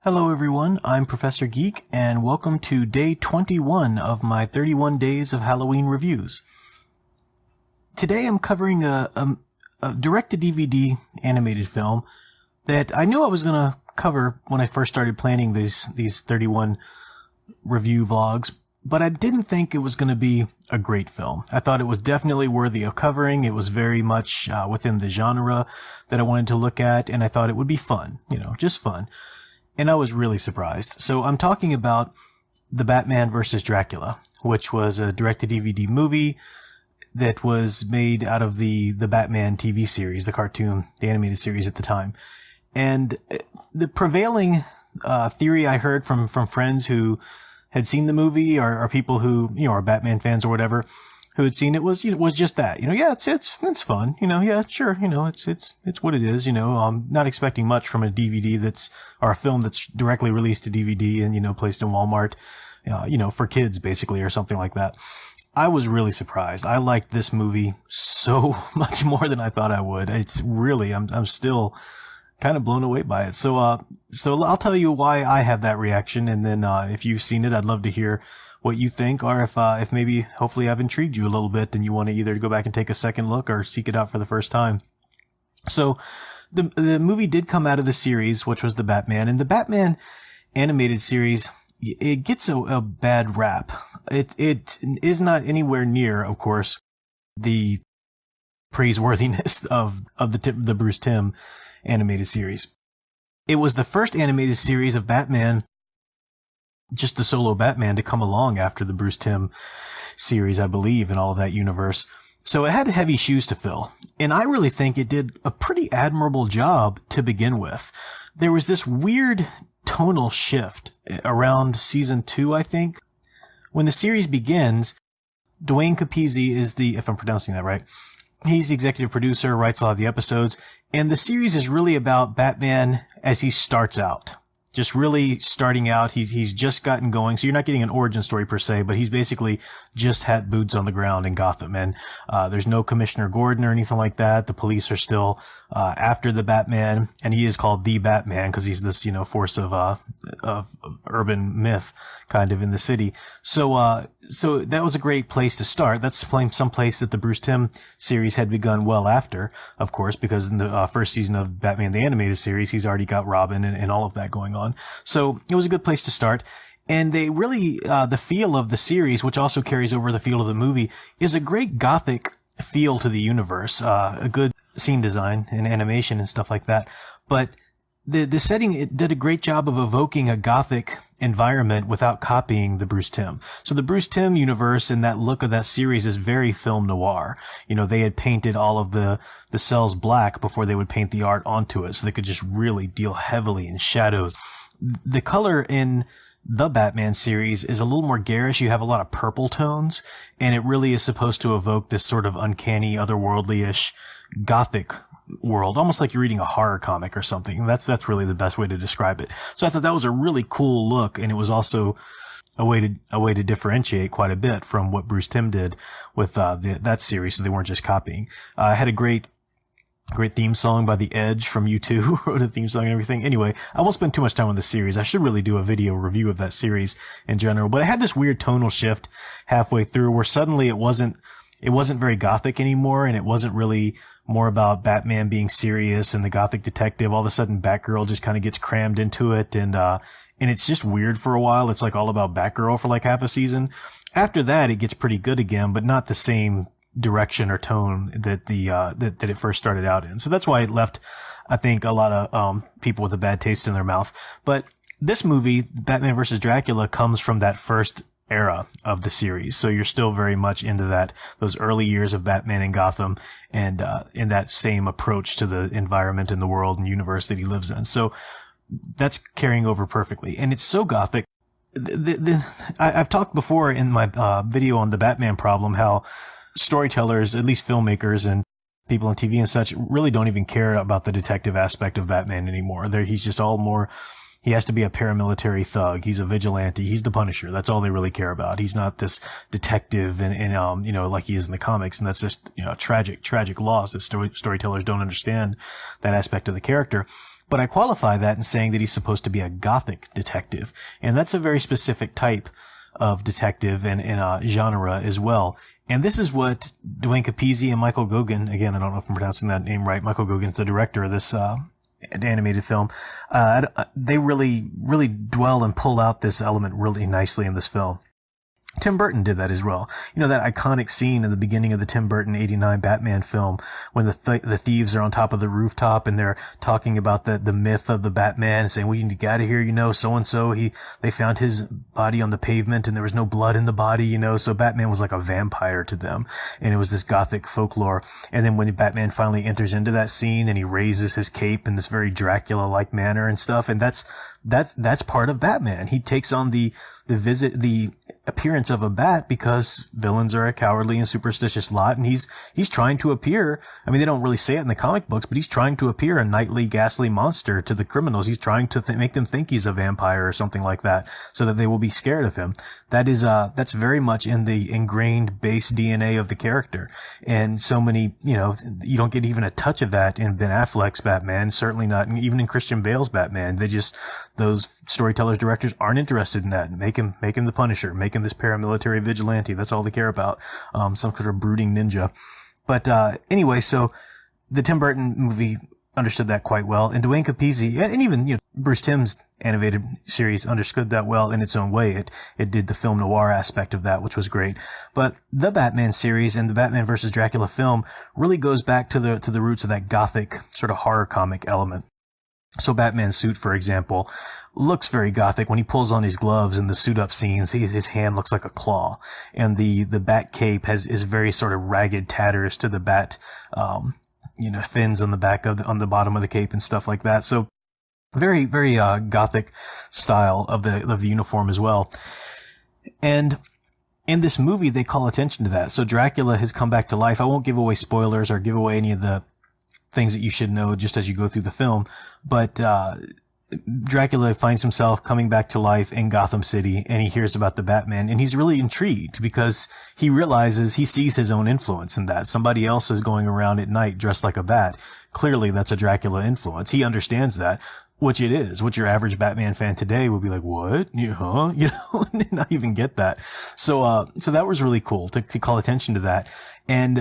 Hello everyone, I'm Professor Geek, and welcome to day 21 of my 31 Days of Halloween reviews. Today I'm covering a direct-to-DVD animated film that I knew I was going to cover when I first started planning these 31 review vlogs, but I didn't think it was going to be a great film. I thought it was definitely worthy of covering. It was very much within the genre that I wanted to look at, and I thought it would be fun, just fun. And I was really surprised. So I'm talking about The Batman vs. Dracula, which was a direct-to-DVD movie that was made out of the Batman TV series, the cartoon, the animated series at the time. And the prevailing theory I heard from friends who had seen the movie or people who, are Batman fans or whatever, who had seen it was just that, yeah, it's fun, yeah, sure, it's what it is, I'm not expecting much from a DVD or a film that's directly released to DVD and, placed in Walmart, for kids basically or something like that. I was really surprised. I liked this movie so much more than I thought I would. It's really, I'm still kind of blown away by it. So I'll tell you why I have that reaction. And then, if you've seen it, I'd love to hear what you think, or if maybe, hopefully I've intrigued you a little bit and you want to either go back and take a second look or seek it out for the first time. So the movie did come out of the series, which was the Batman, and the Batman animated series, it gets a bad rap. It is not anywhere near, of course, the praiseworthiness of the Bruce Timm animated series. It was the first animated series of Batman, just the solo Batman, to come along after the Bruce Timm series, I believe, in all of that universe. So it had heavy shoes to fill. And I really think it did a pretty admirable job to begin with. There was this weird tonal shift around season 2, I think. When the series begins, Dwayne Capizzi is if I'm pronouncing that right, he's the executive producer, writes a lot of the episodes, and the series is really about Batman as he starts out. Just really starting out. He's just gotten going. So you're not getting an origin story per se, but he's basically just had boots on the ground in Gotham. And, there's no Commissioner Gordon or anything like that. The police are still, after the Batman, and he is called the Batman because he's this, force of urban myth kind of in the city. So that was a great place to start. That's some place that the Bruce Timm series had begun well after, of course, because in the first season of Batman the Animated Series, he's already got Robin and all of that going on. So it was a good place to start. And they really, the feel of the series, which also carries over the feel of the movie, is a great gothic feel to the universe, a good scene design and animation and stuff like that. But the setting, it did a great job of evoking a gothic environment without copying the Bruce Timm. So the Bruce Timm universe and that look of that series is very film noir. They had painted all of the cells black before they would paint the art onto it, so they could just really deal heavily in shadows. The color in the Batman series is a little more garish. You have a lot of purple tones, and it really is supposed to evoke this sort of uncanny, otherworldly-ish gothic world, almost like you're reading a horror comic or something. That's really the best way to describe it. So I thought that was a really cool look, and it was also a way to differentiate quite a bit from what Bruce Timm did with that series, so they weren't just copying. I had a great theme song by The Edge from U2, who wrote a theme song and everything. Anyway, I won't spend too much time on the series. I should really do a video review of that series in general, but I had this weird tonal shift halfway through where suddenly it wasn't very gothic anymore, and it wasn't really more about Batman being serious and the gothic detective. All of a sudden, Batgirl just kind of gets crammed into it, and it's just weird for a while. It's like all about Batgirl for like half a season. After that, it gets pretty good again, but not the same direction or tone that that it first started out in. So that's why it left, I think, a lot of people with a bad taste in their mouth. But this movie, Batman vs. Dracula, comes from that first era of the series. So you're still very much into those early years of Batman in Gotham and in that same approach to the environment and the world and universe that he lives in. So that's carrying over perfectly. And it's so gothic. I've talked before in my video on the Batman problem how storytellers, at least filmmakers and people on TV and such, really don't even care about the detective aspect of Batman anymore. He's just all more, he has to be a paramilitary thug. He's a vigilante. He's the Punisher. That's all they really care about. He's not this detective and like he is in the comics. And that's just, tragic loss that storytellers don't understand that aspect of the character. But I qualify that in saying that he's supposed to be a gothic detective. And that's a very specific type of detective and genre as well. And this is what Dwayne Capizzi and Michael Goguen, again, I don't know if I'm pronouncing that name right, Michael Goggen's the director of this animated film, they really dwell and pull out this element really nicely in this film. Tim Burton did that as well. You know, that iconic scene in the beginning of the Tim Burton 89 Batman film when the thieves are on top of the rooftop and they're talking about the myth of the Batman, saying, we need to get out of here, you know, so-and-so, they found his body on the pavement and there was no blood in the body, you know, so Batman was like a vampire to them. And it was this gothic folklore. And then when Batman finally enters into that scene and he raises his cape in this very Dracula-like manner and stuff, and that's part of Batman. He takes on the appearance of a bat because villains are a cowardly and superstitious lot, and he's trying to appear, I mean, they don't really say it in the comic books, but he's trying to appear a nightly, ghastly monster to the criminals. He's trying to make them think he's a vampire or something like that, so that they will be scared of him. That's very much in the ingrained base DNA of the character. And so many, you know, you don't get even a touch of that in Ben Affleck's Batman, certainly not even in Christian Bale's Batman. Those storytellers, directors aren't interested in that. Make him the Punisher, make him this paramilitary vigilante. That's all they care about. Some sort of brooding ninja. But anyway, so the Tim Burton movie understood that quite well, and Dwayne Capizzi and even, you know, Bruce Timm's animated series understood that well in its own way. It did the film noir aspect of that, which was great. But the Batman series and the Batman versus Dracula film really goes back to the roots of that gothic sort of horror comic element. So Batman's suit, for example, looks very gothic. When he pulls on his gloves in the suit-up scenes, his hand looks like a claw. And the bat cape is very sort of ragged tatters to the bat, fins on the back on the bottom of the cape and stuff like that. So very, very, gothic style of the uniform as well. And in this movie, they call attention to that. So Dracula has come back to life. I won't give away spoilers or give away any of the things that you should know just as you go through the film. But Dracula finds himself coming back to life in Gotham City, and he hears about the Batman, and he's really intrigued because he realizes he sees his own influence in that. Somebody else is going around at night dressed like a bat. Clearly, that's a Dracula influence. He understands that, which it is. Which your average Batman fan today would be like, what? Huh? You know, not even get that. So that was really cool to call attention to that. And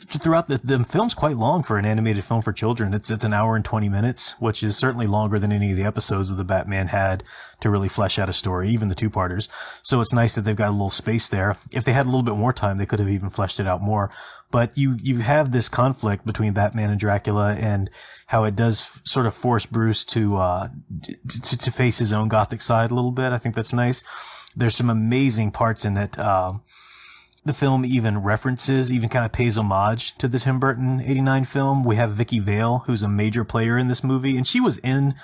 throughout the film's quite long for an animated film for children. It's an hour and 20 minutes, which is certainly longer than any of the episodes of the Batman had to really flesh out a story, even the two-parters. So it's nice that they've got a little space there. If they had a little bit more time, they could have even fleshed it out more. But you have this conflict between Batman and Dracula, and how it does sort of force Bruce to face his own gothic side a little bit. I think that's nice. There's some amazing parts in it. The film even kind of pays homage to the Tim Burton 89 film. We have Vicky Vale, who's a major player in this movie, and she was in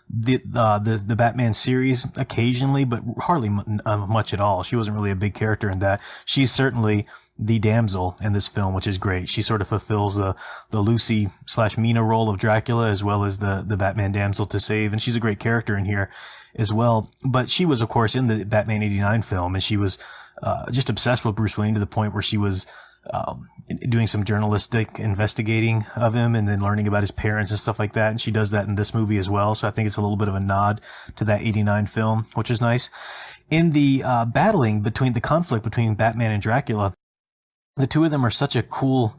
the Batman series occasionally, but hardly much at all. She wasn't really a big character in that. She's certainly the damsel in this film, which is great. She sort of fulfills the Lucy/Mina role of Dracula, as well as the Batman damsel to save, and she's a great character in here as well. But she was, of course, in the Batman 89 film, and she was just obsessed with Bruce Wayne to the point where she was doing some journalistic investigating of him and then learning about his parents and stuff like that. And she does that in this movie as well. So I think it's a little bit of a nod to that 89 film, which is nice. In the the conflict between Batman and Dracula, the two of them are such a cool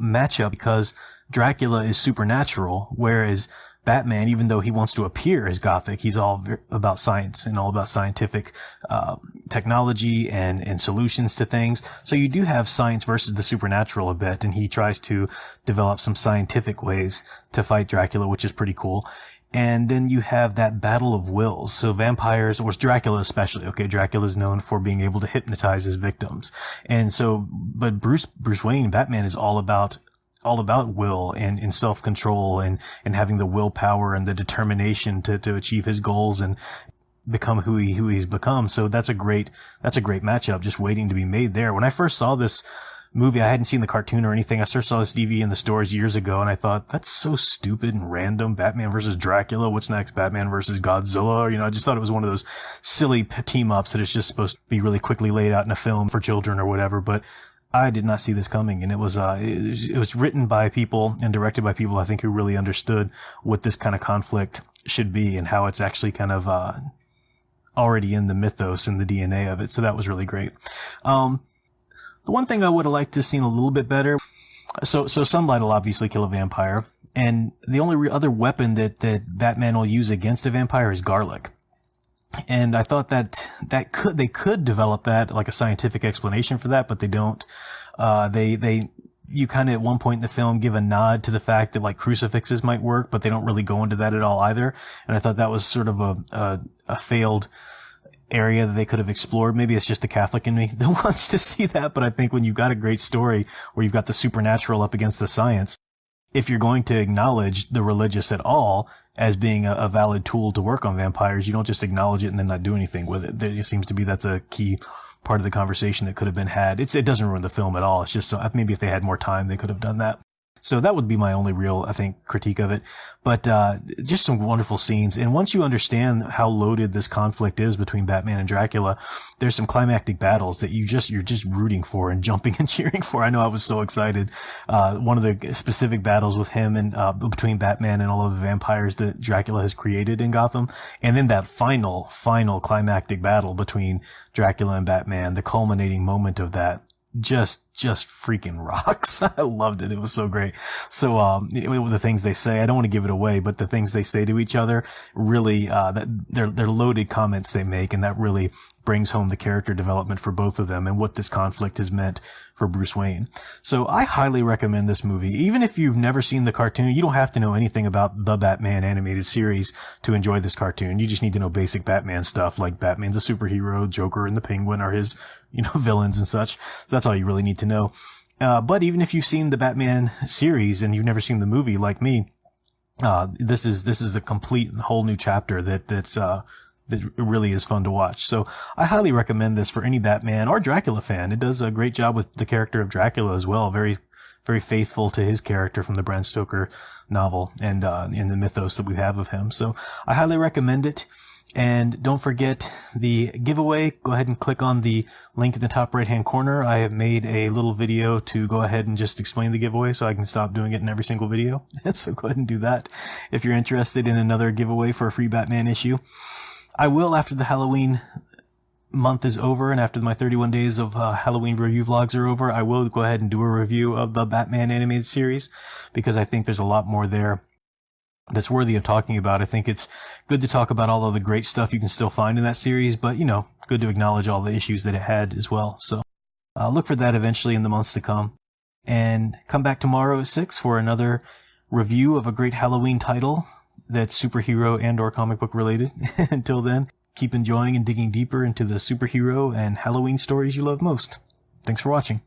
matchup because Dracula is supernatural, whereas Batman, even though he wants to appear as gothic, he's all about science and all about scientific technology and solutions to things. So you do have science versus the supernatural a bit, and he tries to develop some scientific ways to fight Dracula, which is pretty cool. And then you have that battle of wills. So vampires, or Dracula especially, okay, Dracula is known for being able to hypnotize his victims. And so, but Bruce Wayne, Batman, is all about will and self-control and having the willpower and the determination to achieve his goals and become who he's become. So that's a great matchup just waiting to be made there. When I first saw this movie, I hadn't seen the cartoon or anything. I first saw this DVD in the stores years ago, and I thought, that's so stupid and random. Batman versus Dracula. What's next? Batman versus Godzilla. You know, I just thought it was one of those silly team-ups that is just supposed to be really quickly laid out in a film for children or whatever. But I did not see this coming, and it was written by people and directed by people I think who really understood what this kind of conflict should be and how it's actually kind of already in the mythos and the DNA of it. So that was really great. The one thing I would have liked to have seen a little bit better. So sunlight will obviously kill a vampire, and the only other weapon that Batman will use against a vampire is garlic. And I thought that they could develop that, like a scientific explanation for that, but they don't. You kind of at one point in the film give a nod to the fact that like crucifixes might work, but they don't really go into that at all either. And I thought that was sort of a failed area that they could have explored. Maybe it's just the Catholic in me that wants to see that, but I think when you've got a great story where you've got the supernatural up against the science, if you're going to acknowledge the religious at all as being a valid tool to work on vampires, you don't just acknowledge it and then not do anything with it. It seems to be that's a key part of the conversation that could have been had. It doesn't ruin the film at all. It's just maybe if they had more time, they could have done that. So that would be my only real, I think, critique of it. But just some wonderful scenes. And once you understand how loaded this conflict is between Batman and Dracula, there's some climactic battles that you're just rooting for and jumping and cheering for. I know I was so excited. One of the specific battles with him and between Batman and all of the vampires that Dracula has created in Gotham, and then that final climactic battle between Dracula and Batman, the culminating moment of that. Just freaking rocks. I loved it. It was so great. So, the things they say, I don't want to give it away, but the things they say to each other really, that they're loaded comments they make, and that really brings home the character development for both of them and what this conflict has meant for Bruce Wayne. So I highly recommend this movie. Even if you've never seen the cartoon, you don't have to know anything about the Batman animated series to enjoy this cartoon. You just need to know basic Batman stuff, like Batman's a superhero, Joker and the Penguin are his, villains and such. That's all you really need to know. But even if you've seen the Batman series and you've never seen the movie like me, this is the complete whole new chapter that really is fun to watch. So I highly recommend this for any Batman or Dracula fan. It does a great job with the character of Dracula as well. Very, very faithful to his character from the Bram Stoker novel and in the mythos that we have of him. So I highly recommend it. And don't forget the giveaway. Go ahead and click on the link in the top right hand corner. I have made a little video to go ahead and just explain the giveaway so I can stop doing it in every single video. So go ahead and do that if you're interested in another giveaway for a free Batman issue. I will, after the Halloween month is over and after my 31 days of Halloween review vlogs are over, I will go ahead and do a review of the Batman animated series because I think there's a lot more there that's worthy of talking about. I think it's good to talk about all of the great stuff you can still find in that series, but, good to acknowledge all the issues that it had as well. So look for that eventually in the months to come. And come back tomorrow at 6 for another review of a great Halloween title that's superhero and or comic book related. Until then, keep enjoying and digging deeper into the superhero and Halloween stories you love most. Thanks for watching.